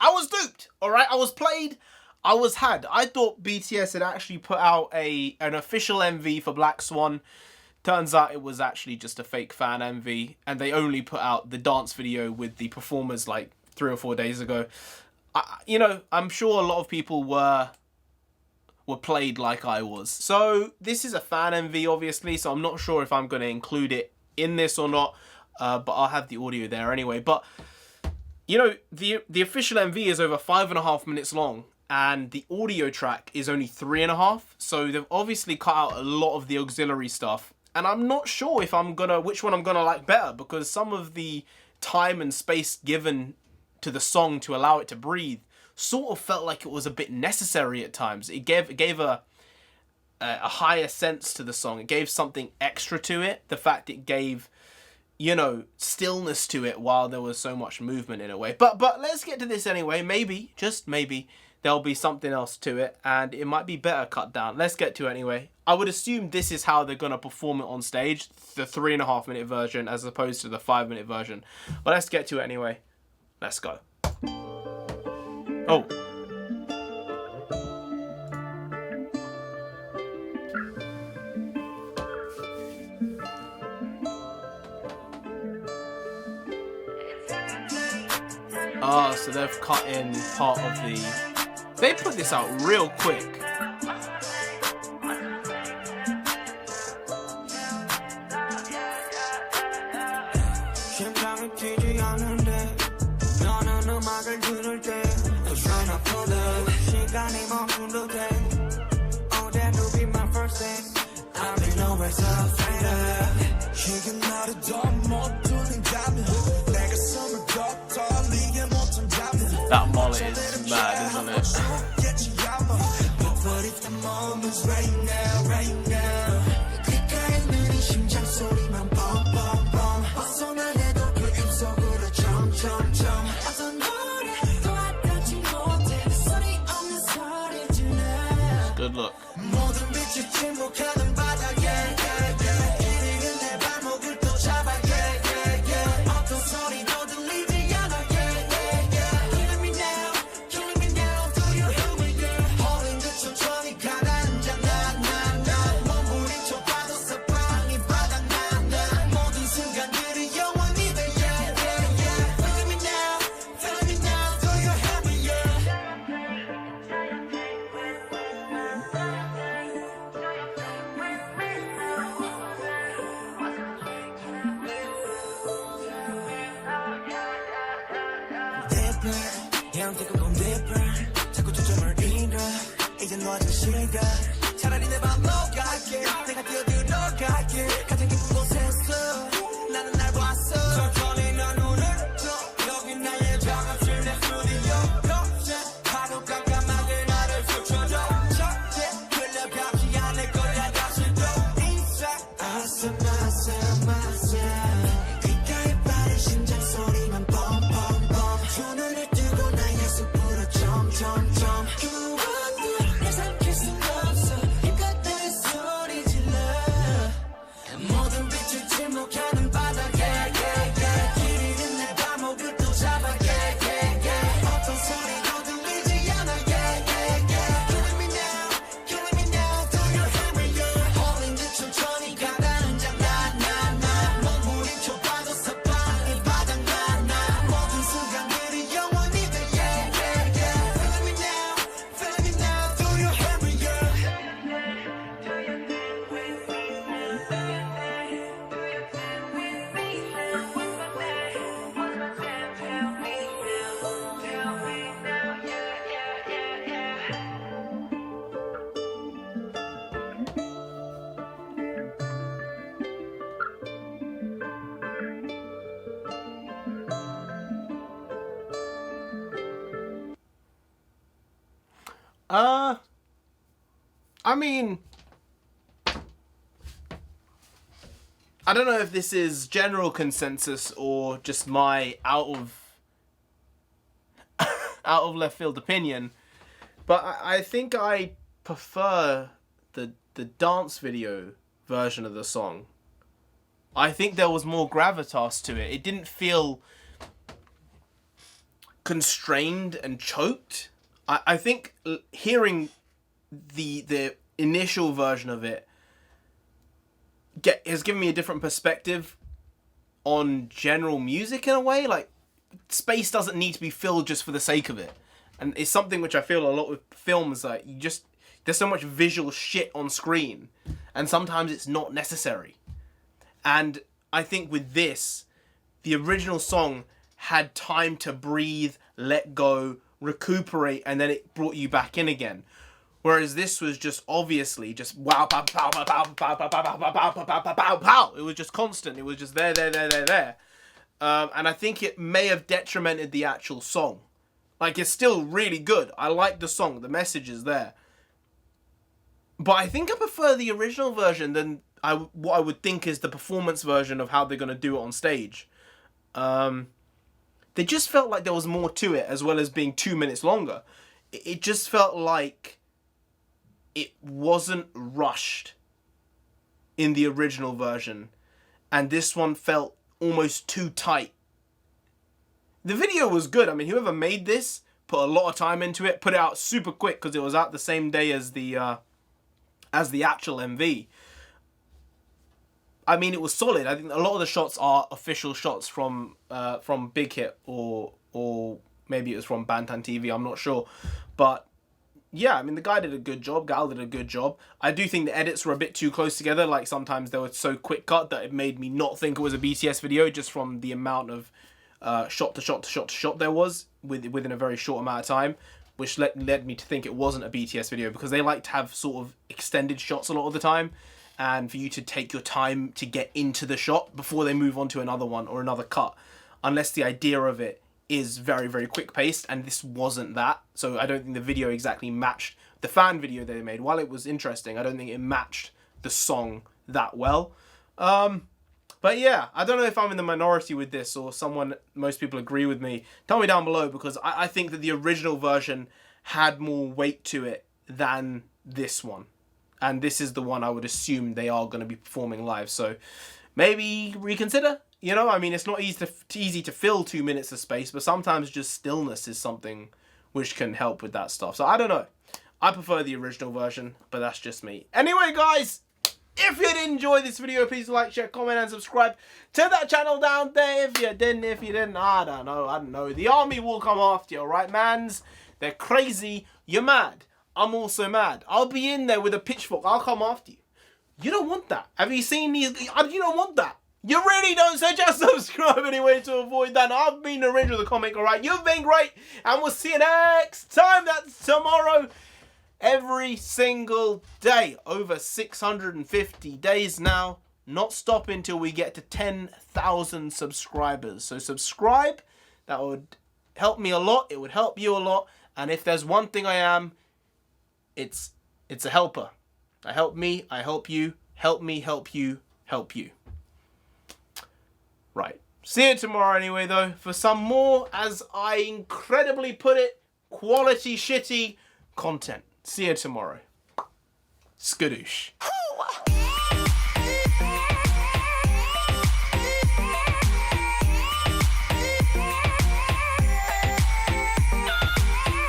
I was duped, alright? I was played, I was had. I thought BTS had actually put out an official MV for Black Swan. Turns out it was actually just a fake fan MV, and they only put out the dance video with the performers like 3 or 4 days ago. You know, I'm sure a lot of people were played like I was. So this is a fan MV, obviously, so I'm not sure if I'm going to include it in this or not, but I'll have the audio there anyway. But, you know, the official MV is over 5.5 minutes long, and the audio track is only 3.5, so they've obviously cut out a lot of the auxiliary stuff, and I'm not sure if which one I'm gonna like better, because some of the time and space given to the song to allow it to breathe sort of felt like it was a bit necessary at times. It gave a higher sense to the song. It gave something extra to it. The fact it gave, you know, stillness to it while there was so much movement in a way. But let's get to this anyway. Maybe, just maybe, there'll be something else to it, and it might be better cut down. Let's get to it anyway. I would assume this is how they're going to perform it on stage, the 3.5 minute version as opposed to the 5 minute version. But let's get to it anyway. Let's go. Oh. Ah, so they've cut in part of the... They put this out real quick. That mullet is mad, isn't it? Good look. I mean, I don't know if this is general consensus or just my out of left field opinion, but I think I prefer the dance video version of the song. I think there was more gravitas to it. It didn't feel constrained and choked. I think hearing the initial version of it has given me a different perspective on general music in a way. Like, space doesn't need to be filled just for the sake of it. And it's something which I feel a lot with films, like, there's so much visual shit on screen, and sometimes it's not necessary. And I think with this, the original song had time to breathe, let go, recuperate, and then it brought you back in again. Whereas this was just obviously just wow, pow, pow, pow, pow, pow, pow, pow, pow, pow, pow, pow, pow, pow. It was just constant. It was just there. And I think it may have detrimented the actual song. Like, it's still really good. I like the song. The message is there. But I think I prefer the original version than what I would think is the performance version of how they're going to do it on stage. They just felt like there was more to it, as well as being 2 minutes longer. It just felt like it wasn't rushed in the original version, and this one felt almost too tight. The video was good. I mean, whoever made this put a lot of time into it, put it out super quick because it was out the same day as the actual MV. I mean, it was solid. I think a lot of the shots are official shots from Big Hit or maybe it was from Bantan TV. I'm not sure, but yeah, I mean, the guy did a good job. Gal did a good job. I do think the edits were a bit too close together. Like, sometimes they were so quick cut that it made me not think it was a BTS video just from the amount of shot to shot to shot to shot there was within a very short amount of time, which led me to think it wasn't a BTS video, because they like to have sort of extended shots a lot of the time, and for you to take your time to get into the shot before they move on to another one or another cut, unless the idea of it is very, very quick paced, and this wasn't that. So I don't think the video exactly matched the fan video they made. While it was interesting, I don't think it matched the song that well. But yeah, I don't know if I'm in the minority with this or most people agree with me. Tell me down below, because I think that the original version had more weight to it than this one. And this is the one I would assume they are going to be performing live. So maybe reconsider. You know, I mean, it's not easy to fill 2 minutes of space, but sometimes just stillness is something which can help with that stuff. So I don't know. I prefer the original version, but that's just me. Anyway, guys, if you did enjoy this video, please like, share, comment, and subscribe to that channel down there. If you didn't, I don't know. The army will come after you, alright, mans? They're crazy. You're mad. I'm also mad. I'll be in there with a pitchfork. I'll come after you. You don't want that. Have you seen these? You don't want that. You really don't, so just subscribe anyway to avoid that. I've been NarendraTheComic, alright? You've been great, and we'll see you next time. That's tomorrow. Every single day. Over 650 days now. Not stopping until we get to 10,000 subscribers. So subscribe. That would help me a lot. It would help you a lot. And if there's one thing I am, it's a helper. I help me, I help you. Help me, help you, help you. Right. See you tomorrow anyway, though, for some more, as I incredibly put it, quality shitty content. See you tomorrow. Skadoosh.